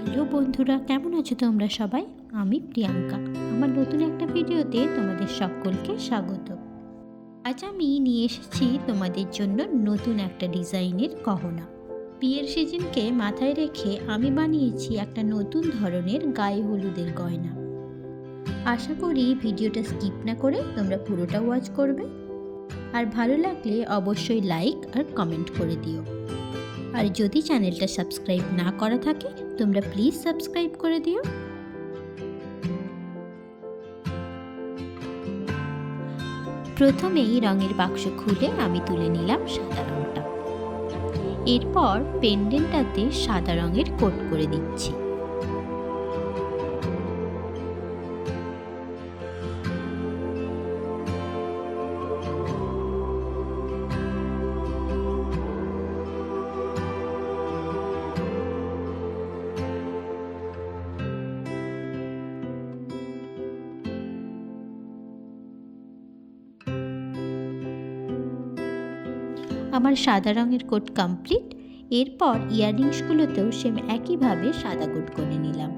Hello বন্ধুরা, কেমন আছো তোমরা সবাই? আমি প্রিয়াঙ্কা। আমার নতুন একটা ভিডিওতে তোমাদের সকলকে স্বাগত। আজ আমি নিয়ে এসেছি তোমাদের জন্য নতুন একটা ডিজাইনের গহনা। বিয়ের সিজনকে মাথায় রেখে আমি বানিয়েছি একটা নতুন ধরনের গায়ে হলুদের গয়না। আশা করি ভিডিওটা স্কিপ না করে তোমরা পুরোটা ওয়াচ করবে। আর ভালো লাগলে অবশ্যই লাইক আর কমেন্ট করে দিও। আর যদি চ্যানেলটা সাবস্ক্রাইব না করা থাকে তোমরা প্লিজ সাবস্ক্রাইব করে দিও। প্রথমেই রঙের বাক্স খুলে আমি তুলে নিলাম সাদা রঙটা। এরপর পেন্ডেন্টটাতে সাদা রঙের কোট করে দিচ্ছি। আমার সাদা রঙের কোট কমপ্লিট। এরপর ইয়াররিংসগুলোতেও সেম একইভাবে সাদা কোট করে নিলাম।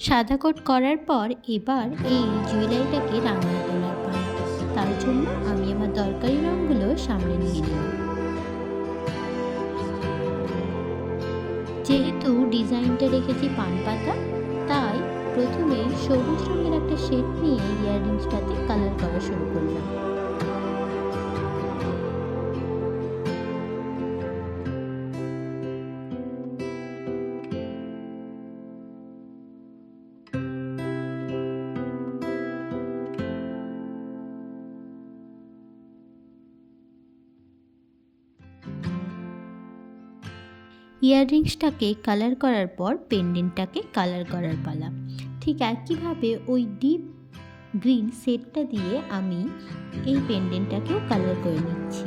সাদা কোট করার পর এবার এই জুয়েলারিটাকে রাঙিয়ে তোলার পালা। তার জন্য আমি আমার দরকারি রঙগুলো সামনে নিয়ে নিলাম। যেহেতু ডিজাইনটা রেখেছি পান পাতা, তাই প্রথমে সবুজ রঙের একটা শেড নিয়ে ইয়াররিংসটাতে কালার করা শুরু করলাম। ইয়াররিংসটাকে কালার করার পর পেন্ডেন্টটাকে কালার করার পালা। ঠিক একইভাবে ওই ডিপ গ্রিন শেডটা দিয়ে আমি এই পেন্ডেন্টটাকেও কালার করে নিচ্ছি।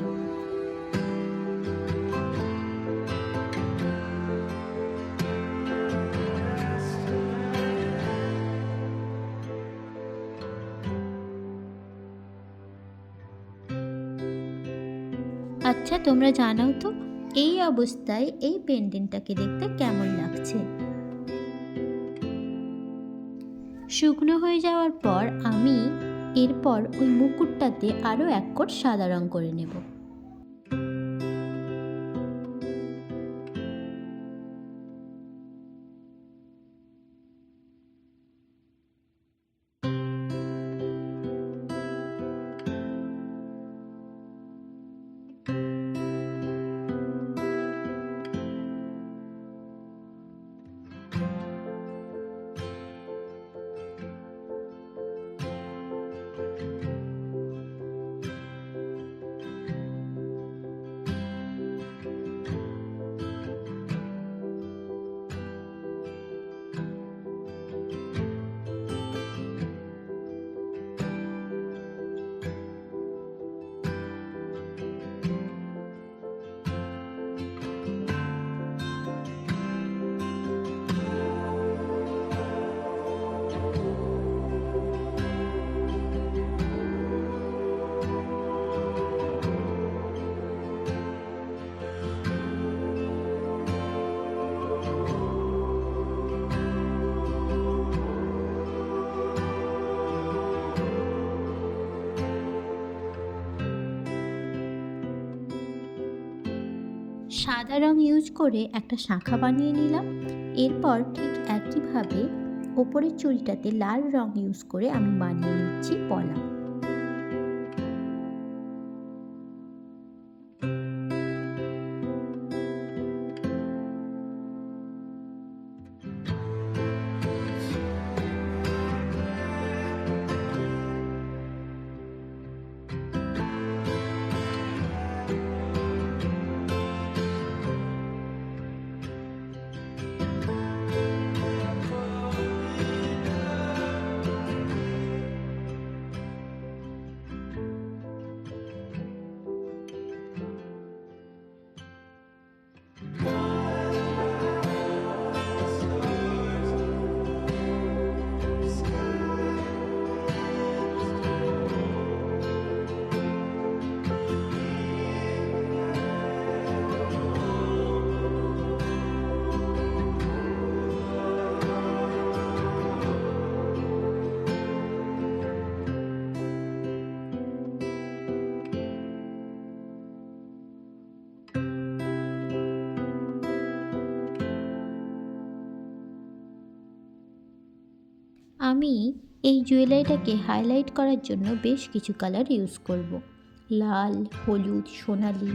আচ্ছা, তোমরা জানাও তো এই অবস্থায় এই পেন্ডেন্টটাকে দেখতে কেমন লাগছে। শুকনো হয়ে যাওয়ার পর আমি এরপর ওই মুকুটটাতে আরও এক কোট সাদা রং করে নেব। সাদা রং ইউজ করে একটা শাঁখা বানিয়ে নিলাম। এরপর ঠিক একইভাবে ওপরের চুড়িটাতে লাল রং ইউজ করে আমি বানিয়ে নিচ্ছি পলা। আমি এই জুয়েলারিটাকে হাইলাইট করার জন্য বেশ কিছু কালার ইউজ করব, লাল, হলুদ, সোনালি।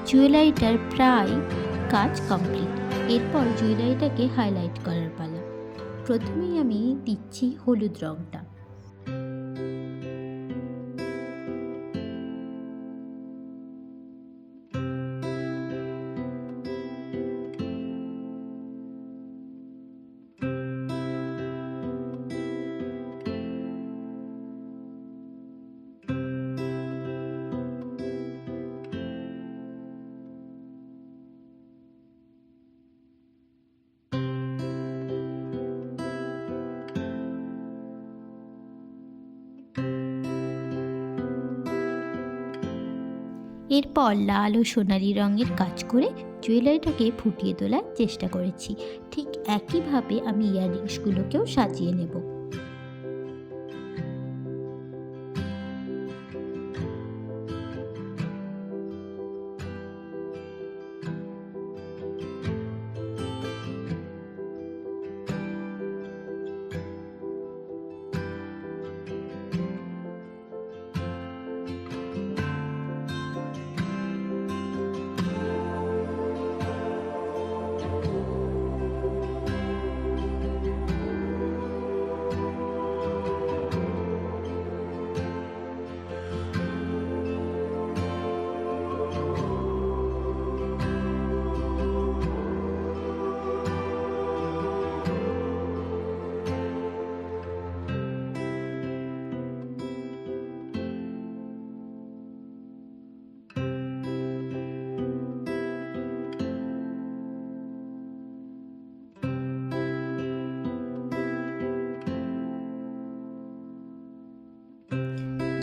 জুয়েলারিটার প্রায় কাজ কমপ্লিট। এরপর জুয়েলারিটাকে হাইলাইট করার পালা। প্রথমেই আমি দিচ্ছি হলুদ রঙটা। এরপর লাল ও সোনালি রঙের কাজ করে জুয়েলারিটাকে ফুটিয়ে তোলার চেষ্টা করেছি। ঠিক একইভাবে আমি ইয়াররিংসগুলোকেও সাজিয়ে নেব।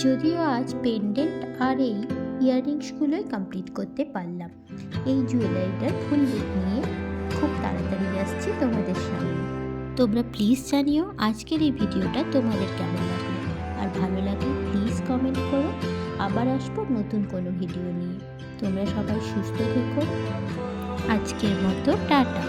যদিও আজ পেন্ডেন্ট আর এই ইয়াররিংসগুলোই কমপ্লিট করতে পারলাম। এই জুয়েলারিটার ফুল লুক নিয়ে খুব তাড়াতাড়ি আসছি তোমাদের সামনে। তোমরা প্লিজ জানিও আজকের এই ভিডিওটা তোমাদের কেমন লাগলো, আর ভালো লাগলে প্লিজ কমেন্ট করো। আবার আসবো নতুন কোনো ভিডিও নিয়ে। তোমরা সবাই সুস্থ থেকো। আজকের মতো টাটা।